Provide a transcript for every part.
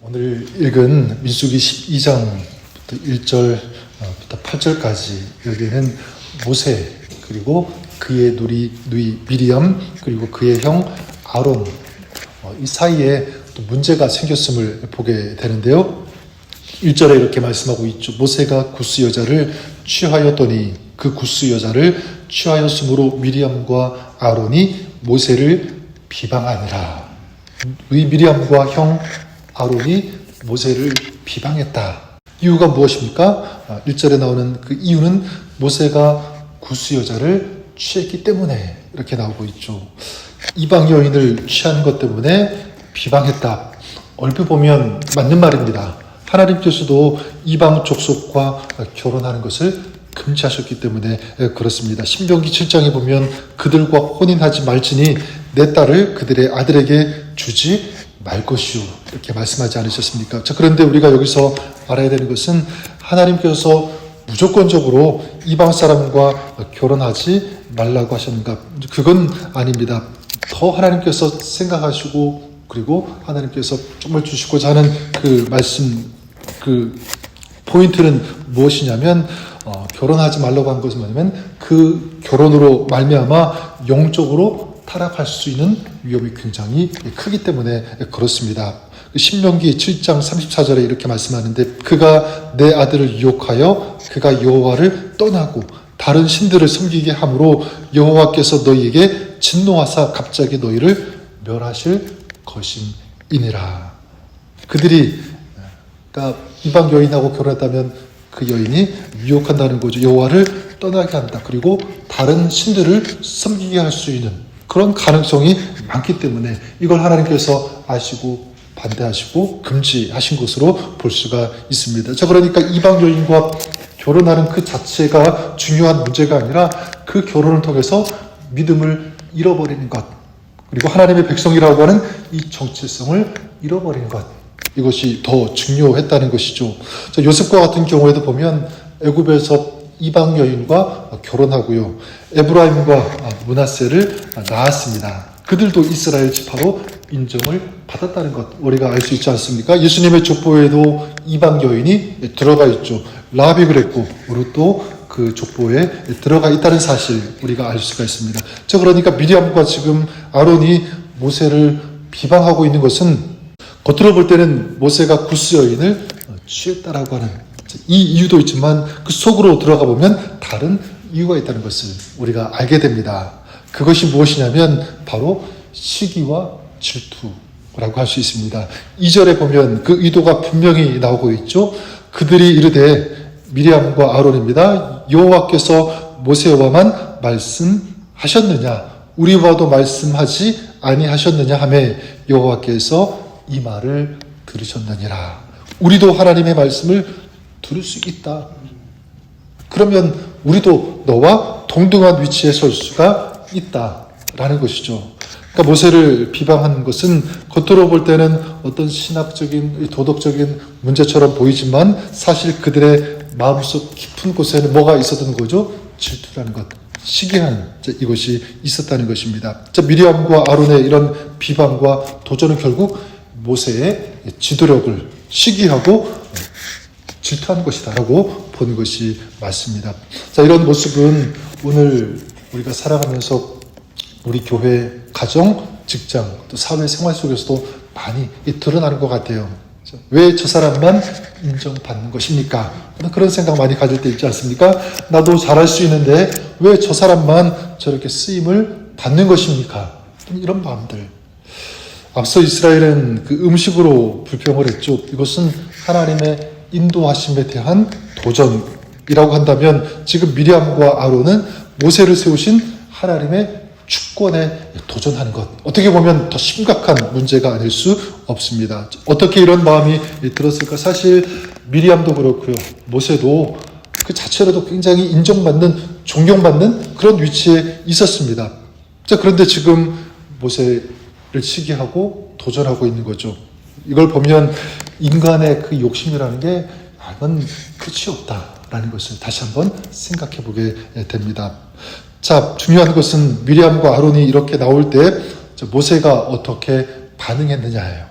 오늘 읽은 민수기 12장부터 1절부터 8절까지 여기는 모세 그리고 그의 누이 미리암 그리고 그의 형 아론 이 사이에 또 문제가 생겼음을 보게 되는데요. 1절에 이렇게 말씀하고 있죠. 모세가 구스 여자를 취하였더니 그 구스 여자를 취하였으므로 미리암과 아론이 모세를 비방하니라. 누이 미리암과 형 아론이 모세를 비방했다. 이유가 무엇입니까? 1절에 나오는 그 이유는 모세가 구스 여자를 취했기 때문에 이렇게 나오고 있죠. 이방 여인을 취한 것 때문에 비방했다. 얼핏 보면 맞는 말입니다. 하나님께서도 이방 족속과 결혼하는 것을 금지하셨기 때문에 그렇습니다. 신명기 7장에 보면 그들과 혼인하지 말지니 내 딸을 그들의 아들에게 주지 말 것이오 이렇게 말씀하지 않으셨습니까? 자, 그런데 우리가 여기서 알아야 되는 것은 하나님께서 무조건적으로 이방 사람과 결혼하지 말라고 하셨는가? 그건 아닙니다. 더 하나님께서 생각하시고 그리고 하나님께서 정말 주시고자 하는 그 말씀 그 포인트는 무엇이냐면 결혼하지 말라고 한 것은 뭐냐면 그 결혼으로 말미암아 영적으로 타락할 수 있는 위험이 굉장히 크기 때문에 그렇습니다. 신명기 7장 34절에 이렇게 말씀하는데 그가 내 아들을 유혹하여 그가 여호와를 떠나고 다른 신들을 섬기게 함으로 여호와께서 너희에게 진노하사 갑자기 너희를 멸하실 것임이니라. 그들이 그러니까 이방 여인하고 결혼했다면 그 여인이 유혹한다는 거죠. 여호와를 떠나게 한다. 그리고 다른 신들을 섬기게 할 수 있는 그런 가능성이 많기 때문에 이걸 하나님께서 아시고 반대하시고 금지하신 것으로 볼 수가 있습니다. 자, 그러니까 이방 여인과 결혼하는 그 자체가 중요한 문제가 아니라 그 결혼을 통해서 믿음을 잃어버리는 것 그리고 하나님의 백성이라고 하는 이 정체성을 잃어버리는 것 이것이 더 중요했다는 것이죠. 자, 요셉과 같은 경우에도 보면 애굽에서 이방 여인과 결혼하고요. 에브라임과 므낫세를 낳았습니다. 그들도 이스라엘 지파로 인정을 받았다는 것 우리가 알 수 있지 않습니까? 예수님의 족보에도 이방 여인이 들어가 있죠. 라합이 그랬고 룻도 그 족보에 들어가 있다는 사실 우리가 알 수가 있습니다. 자, 그러니까 미리암과 지금 아론이 모세를 비방하고 있는 것은 겉으로 볼 때는 모세가 구스 여인을 취했다라고 하는 이 이유도 있지만 그 속으로 들어가 보면 다른 이유가 있다는 것을 우리가 알게 됩니다. 그것이 무엇이냐면 바로 시기와 질투라고 할 수 있습니다. 2절에 보면 그 의도가 분명히 나오고 있죠. 그들이 이르되 미리암과 아론입니다. 여호와께서 모세와만 말씀하셨느냐 우리와도 말씀하지 아니하셨느냐 하며 여호와께서 이 말을 들으셨느니라. 우리도 하나님의 말씀을 들을 수 있다. 그러면 우리도 너와 동등한 위치에 설 수가 있다라는 것이죠. 그러니까 모세를 비방하는 것은 겉으로 볼 때는 어떤 신학적인 도덕적인 문제처럼 보이지만 사실 그들의 마음속 깊은 곳에는 뭐가 있었던 거죠? 질투라는 것, 시기하는 이것이 있었다는 것입니다. 자, 미리암과 아론의 이런 비방과 도전은 결국 모세의 지도력을 시기하고 질투하는 것이다라고 보는 것이 맞습니다. 자, 이런 모습은 오늘 우리가 살아가면서 우리 교회, 가정, 직장, 또 사회 생활 속에서도 많이 드러나는 것 같아요. 왜 저 사람만 인정받는 것입니까? 그런 생각 많이 가질 때 있지 않습니까? 나도 잘할 수 있는데 왜 저 사람만 저렇게 쓰임을 받는 것입니까? 이런 마음들. 앞서 이스라엘은 그 음식으로 불평을 했죠. 이것은 하나님의 인도하심에 대한 도전이라고 한다면 지금 미리암과 아론은 모세를 세우신 하나님의 주권에 도전하는 것. 어떻게 보면 더 심각한 문제가 아닐 수 없습니다. 어떻게 이런 마음이 들었을까? 사실 미리암도 그렇고요. 모세도 그 자체로도 굉장히 인정받는, 존경받는 그런 위치에 있었습니다. 자, 그런데 지금 모세를 시기하고 도전하고 있는 거죠. 이걸 보면 인간의 그 욕심이라는 게 이건 끝이 없다라는 것을 다시 한번 생각해 보게 됩니다. 자, 중요한 것은 미리암과 아론이 이렇게 나올 때 모세가 어떻게 반응했느냐예요.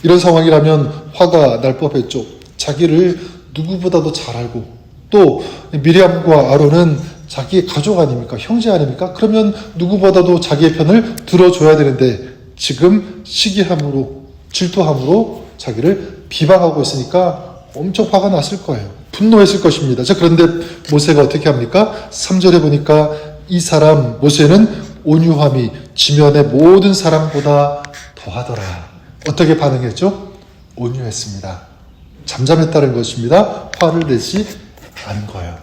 이런 상황이라면 화가 날 법했죠. 자기를 누구보다도 잘 알고, 또 미리암과 아론은 자기의 가족 아닙니까? 형제 아닙니까? 그러면 누구보다도 자기의 편을 들어줘야 되는데 지금 시기함으로, 질투함으로 자기를 비방하고 있으니까 엄청 화가 났을 거예요. 분노했을 것입니다. 자, 그런데 모세가 어떻게 합니까? 3절에 보니까 이 사람 모세는 온유함이 지면의 모든 사람보다 더하더라. 어떻게 반응했죠? 온유했습니다. 잠잠했다는 것입니다. 화를 내지 않은 거예요.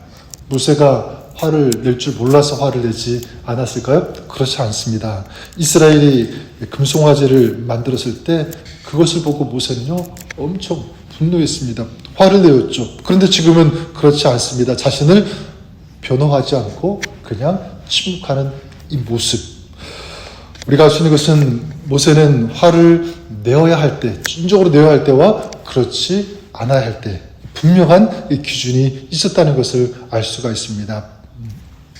모세가 화를 낼 줄 몰라서 화를 내지 않았을까요? 그렇지 않습니다. 이스라엘이 금송아지를 만들었을 때 그것을 보고 모세는요 엄청 분노했습니다. 화를 내었죠. 그런데 지금은 그렇지 않습니다. 자신을 변호하지 않고 그냥 침묵하는 이 모습. 우리가 알 수 있는 것은 모세는 화를 내어야 할 때, 진정으로 내어야 할 때와 그렇지 않아야 할 때 분명한 기준이 있었다는 것을 알 수가 있습니다.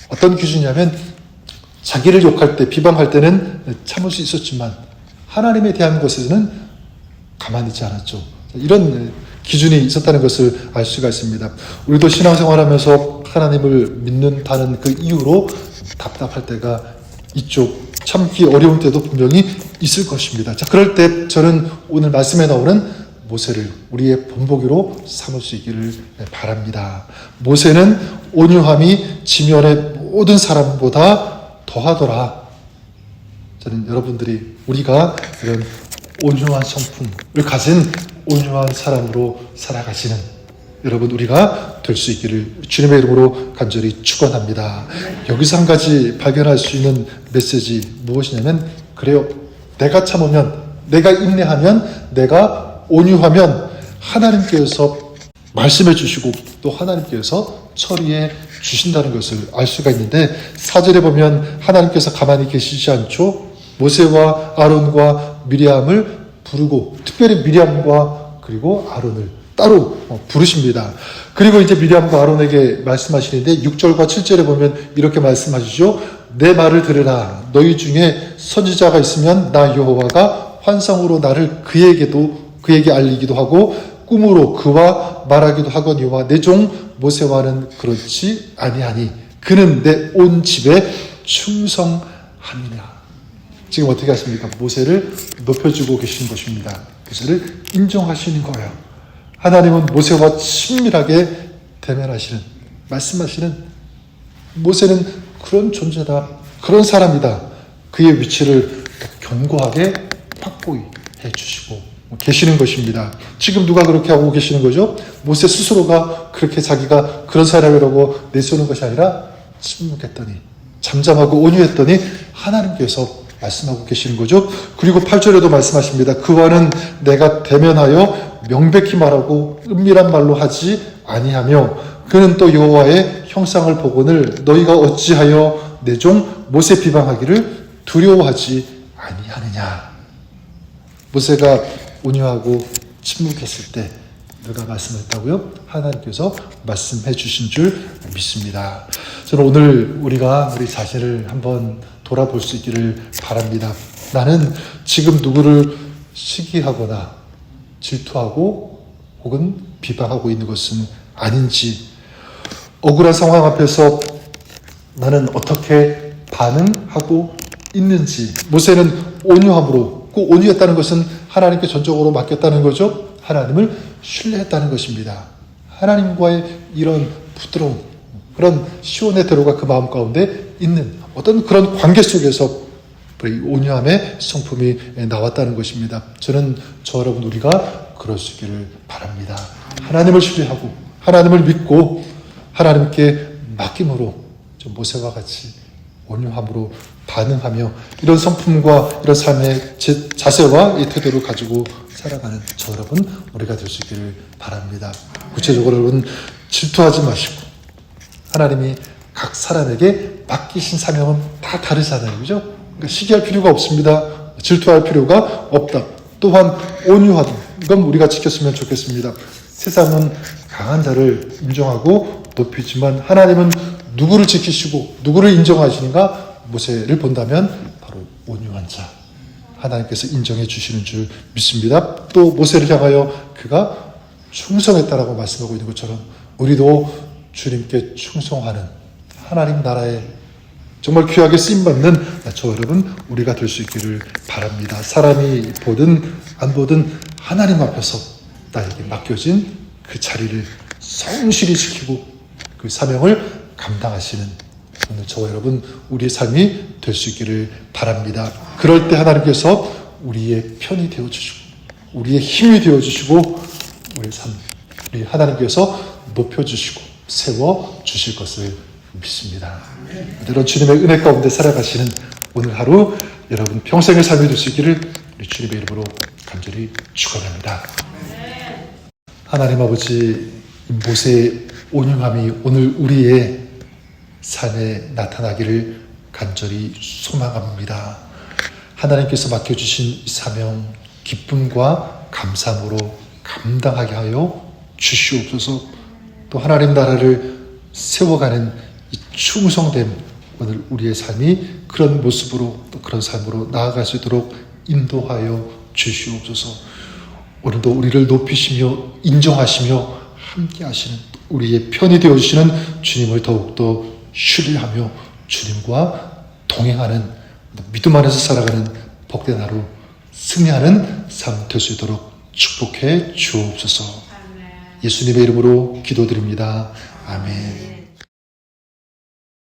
어떤 기준이냐면 자기를 욕할 때, 비방할 때는 참을 수 있었지만 하나님에 대한 것에서는 가만히 있지 않았죠. 이런 기준이 있었다는 것을 알 수가 있습니다. 우리도 신앙생활하면서 하나님을 믿는다는 그 이유로 답답할 때가 있죠. 참기 어려운 때도 분명히 있을 것입니다. 자, 그럴 때 저는 오늘 말씀에 나오는 모세를 우리의 본보기로 삼을 수 있기를 바랍니다. 모세는 온유함이 지면의 모든 사람보다 더하더라. 저는 여러분들이 우리가 이런 온유한 성품을 가진 온유한 사람으로 살아가시는 여러분 우리가 될 수 있기를 주님의 이름으로 간절히 축원합니다. 여기서 한 가지 발견할 수 있는 메시지 무엇이냐면 그래요. 내가 참으면, 내가 인내하면, 내가 온유하면 하나님께서 말씀해 주시고 또 하나님께서 처리해 주신다는 것을 알 수가 있는데 4절에 보면 하나님께서 가만히 계시지 않죠. 모세와 아론과 미리암을 부르고 특별히 미리암과 그리고 아론을 따로 부르십니다. 그리고 이제 미리암과 아론에게 말씀하시는데 6절과 7절에 보면 이렇게 말씀하시죠. 내 말을 들으라. 너희 중에 선지자가 있으면 나 여호와가 환상으로 나를 그에게 알리기도 하고 꿈으로 그와 말하기도 하거니와 내 종 모세와는 그렇지 아니하니 그는 내 온 집에 충성함이냐. 지금 어떻게 하십니까? 모세를 높여주고 계신 것입니다. 모세를 인정하시는 거예요. 하나님은 모세와 친밀하게 대면하시는, 말씀하시는 모세는 그런 존재다, 그런 사람이다. 그의 위치를 견고하게 확보해 주시고 계시는 것입니다. 지금 누가 그렇게 하고 계시는 거죠? 모세 스스로가 그렇게 자기가 그런 사람이라고 내세우는 것이 아니라 침묵했더니, 잠잠하고 온유했더니 하나님께서 말씀하고 계시는 거죠. 그리고 8절에도 말씀하십니다. 그와는 내가 대면하여 명백히 말하고 은밀한 말로 하지 아니하며 그는 또 여호와의 형상을 보거늘 너희가 어찌하여 내 종 모세 비방하기를 두려워하지 아니하느냐. 모세가 온유하고 침묵했을 때 누가 말씀했다고요? 하나님께서 말씀해 주신 줄 믿습니다. 저는 오늘 우리가 우리 자신을 한번 돌아볼 수 있기를 바랍니다. 나는 지금 누구를 시기하거나 질투하고 혹은 비방하고 있는 것은 아닌지, 억울한 상황 앞에서 나는 어떻게 반응하고 있는지. 모세는 온유함으로, 꼭 온유했다는 것은 하나님께 전적으로 맡겼다는 거죠. 하나님을 신뢰했다는 것입니다. 하나님과의 이런 부드러운 그런 시온의 대로가 그 마음 가운데 있는 어떤 그런 관계 속에서 온유함의 성품이 나왔다는 것입니다. 저는 저 여러분 우리가 그럴 수 있기를 바랍니다. 하나님을 신뢰하고 하나님을 믿고 하나님께 맡김으로 모세와 같이 온유함으로 반응하며 이런 성품과 이런 삶의 자세와 이 태도를 가지고 살아가는 저 여러분 우리가 될 수 있기를 바랍니다. 구체적으로 여러분 질투하지 마시고 하나님이 각 사람에게 맡기신 사명은 다 다르잖아요. 그죠? 그러니까 시기할 필요가 없습니다. 질투할 필요가 없다. 또한 온유하다. 이건 우리가 지켰으면 좋겠습니다. 세상은 강한 자를 인정하고 높이지만 하나님은 누구를 지키시고 누구를 인정하시는가? 모세를 본다면 바로 온유한 자, 하나님께서 인정해 주시는 줄 믿습니다. 또 모세를 향하여 그가 충성했다라고 말씀하고 있는 것처럼 우리도 주님께 충성하는 하나님 나라에 정말 귀하게 쓰임받는 저 여러분 우리가 될 수 있기를 바랍니다. 사람이 보든 안 보든 하나님 앞에서 나에게 맡겨진 그 자리를 성실히 지키고 그 사명을 감당하시는 오늘 저와 여러분 우리의 삶이 될 수 있기를 바랍니다. 그럴 때 하나님께서 우리의 편이 되어주시고 우리의 힘이 되어주시고 우리의 삶, 우리 하나님께서 높여주시고 세워주실 것을 믿습니다. 이런 주님의 은혜 가운데 살아가시는 오늘 하루 여러분 평생의 삶이 될 수 있기를 우리 주님의 이름으로 간절히 축원합니다. 하나님 아버지 모세의 온유함이 오늘 우리의 삶에 나타나기를 간절히 소망합니다. 하나님께서 맡겨주신 이 사명 기쁨과 감사함으로 감당하게 하여 주시옵소서. 또 하나님 나라를 세워가는 이 충성됨 오늘 우리의 삶이 그런 모습으로 또 그런 삶으로 나아갈 수 있도록 인도하여 주시옵소서. 오늘도 우리를 높이시며 인정하시며 함께 하시는 우리의 편이 되어주시는 주님을 더욱더 신뢰하며 주님과 동행하는 믿음 안에서 살아가는 복된 하루 승리하는 삶 될 수 있도록 축복해 주옵소서. 예수님의 이름으로 기도드립니다. 아멘.